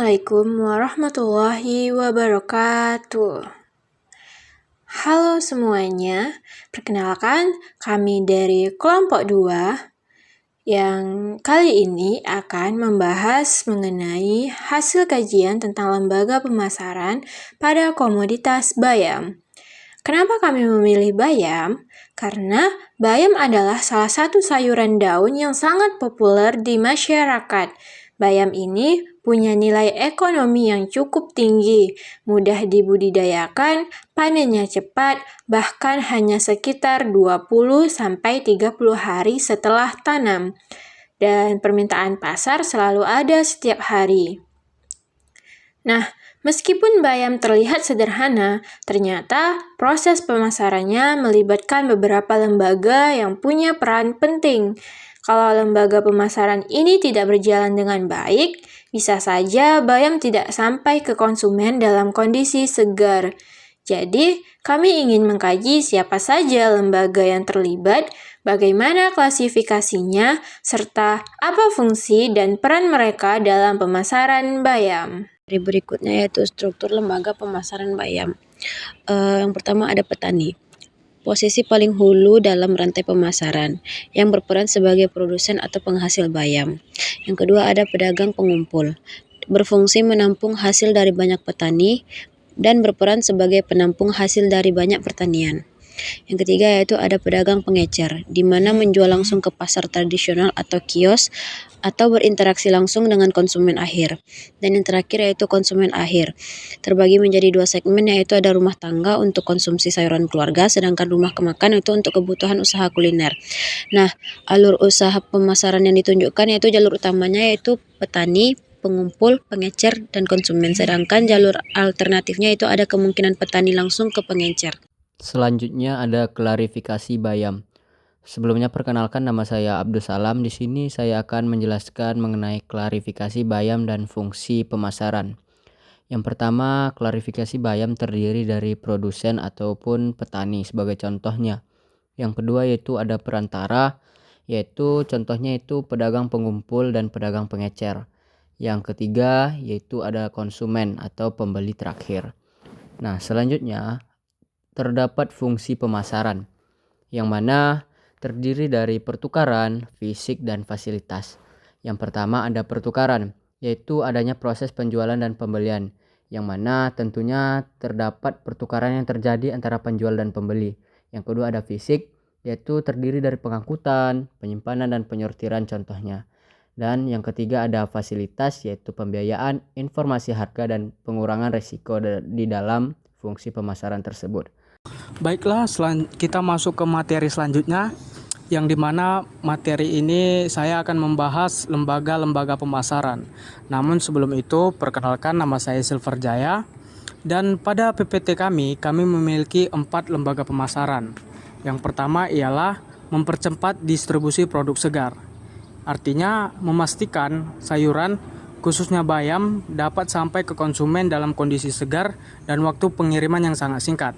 Assalamualaikum warahmatullahi wabarakatuh. Halo semuanya, perkenalkan kami dari kelompok 2 yang kali ini akan membahas mengenai hasil kajian tentang lembaga pemasaran pada komoditas bayam. Kenapa kami memilih bayam? Karena bayam adalah salah satu sayuran daun yang sangat populer di masyarakat. Bayam ini punya nilai ekonomi yang cukup tinggi, mudah dibudidayakan, panennya cepat, bahkan hanya sekitar 20-30 hari setelah tanam. Dan permintaan pasar selalu ada setiap hari. Nah, meskipun bayam terlihat sederhana, ternyata proses pemasarannya melibatkan beberapa lembaga yang punya peran penting. Kalau lembaga pemasaran ini tidak berjalan dengan baik, bisa saja bayam tidak sampai ke konsumen dalam kondisi segar. Jadi, kami ingin mengkaji siapa saja lembaga yang terlibat, bagaimana klasifikasinya, serta apa fungsi dan peran mereka dalam pemasaran bayam. Berikutnya yaitu struktur lembaga pemasaran bayam. Yang pertama ada petani. Posisi paling hulu dalam rantai pemasaran yang berperan sebagai produsen atau penghasil bayam. Yang kedua ada pedagang pengumpul. Berfungsi menampung hasil dari banyak petani dan berperan sebagai penampung hasil dari banyak pertanian. Yang ketiga yaitu ada pedagang pengecer, di mana menjual langsung ke pasar tradisional atau kios atau berinteraksi langsung dengan konsumen akhir. Dan yang terakhir yaitu konsumen akhir. Terbagi menjadi 2 segmen, yaitu ada rumah tangga untuk konsumsi sayuran keluarga, sedangkan rumah kemakan itu untuk kebutuhan usaha kuliner. Nah, alur usaha pemasaran yang ditunjukkan yaitu jalur utamanya yaitu petani, pengumpul, pengecer, dan konsumen. Sedangkan jalur alternatifnya itu ada kemungkinan petani langsung ke pengecer. Selanjutnya ada klarifikasi bayam. Sebelumnya perkenalkan, nama saya Abdul Salam. Di sini saya akan menjelaskan mengenai klarifikasi bayam dan fungsi pemasaran. Yang pertama, klarifikasi bayam terdiri dari produsen ataupun petani sebagai contohnya. Yang kedua yaitu ada perantara, yaitu contohnya itu pedagang pengumpul dan pedagang pengecer. Yang ketiga yaitu ada konsumen atau pembeli terakhir. Nah, selanjutnya terdapat fungsi pemasaran, yang mana terdiri dari pertukaran, fisik, dan fasilitas. Yang pertama ada pertukaran, yaitu adanya proses penjualan dan pembelian, yang mana tentunya terdapat pertukaran yang terjadi antara penjual dan pembeli. Yang kedua ada fisik, yaitu terdiri dari pengangkutan, penyimpanan, dan penyortiran contohnya. Dan yang ketiga ada fasilitas, yaitu pembiayaan, informasi harga, dan pengurangan risiko di dalam fungsi pemasaran tersebut. Baiklah, kita masuk ke materi selanjutnya, yang dimana materi ini saya akan membahas lembaga-lembaga pemasaran. Namun sebelum itu, perkenalkan, nama saya Silver Jaya, dan pada PPT kami memiliki 4 lembaga pemasaran. Yang pertama ialah mempercepat distribusi produk segar. Artinya memastikan sayuran, khususnya bayam, dapat sampai ke konsumen dalam kondisi segar dan waktu pengiriman yang sangat singkat.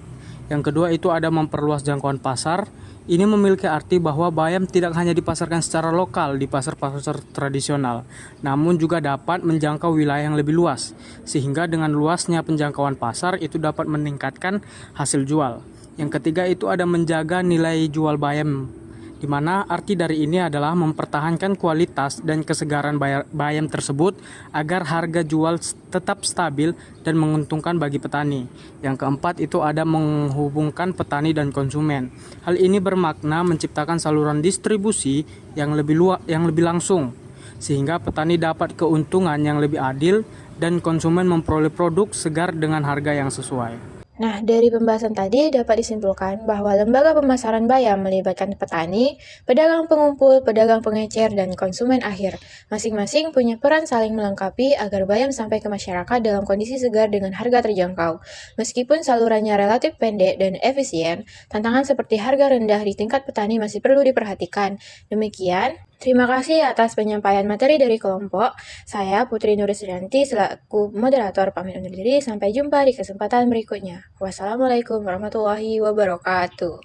Yang kedua itu ada memperluas jangkauan pasar. Ini memiliki arti bahwa bayam tidak hanya dipasarkan secara lokal di pasar-pasar tradisional, namun juga dapat menjangkau wilayah yang lebih luas, sehingga dengan luasnya penjangkauan pasar itu dapat meningkatkan hasil jual. Yang ketiga itu ada menjaga nilai jual bayam, di mana arti dari ini adalah mempertahankan kualitas dan kesegaran bayam tersebut agar harga jual tetap stabil dan menguntungkan bagi petani. Yang keempat itu ada menghubungkan petani dan konsumen. Hal ini bermakna menciptakan saluran distribusi yang lebih langsung, sehingga petani dapat keuntungan yang lebih adil dan konsumen memperoleh produk segar dengan harga yang sesuai. Nah, dari pembahasan tadi dapat disimpulkan bahwa lembaga pemasaran bayam melibatkan petani, pedagang pengumpul, pedagang pengecer, dan konsumen akhir. Masing-masing punya peran saling melengkapi agar bayam sampai ke masyarakat dalam kondisi segar dengan harga terjangkau. Meskipun salurannya relatif pendek dan efisien, tantangan seperti harga rendah di tingkat petani masih perlu diperhatikan. Demikian, terima kasih atas penyampaian materi dari kelompok. Saya Putri Nurisrianti selaku moderator pamit undur diri. Sampai jumpa di kesempatan berikutnya. Wassalamualaikum warahmatullahi wabarakatuh.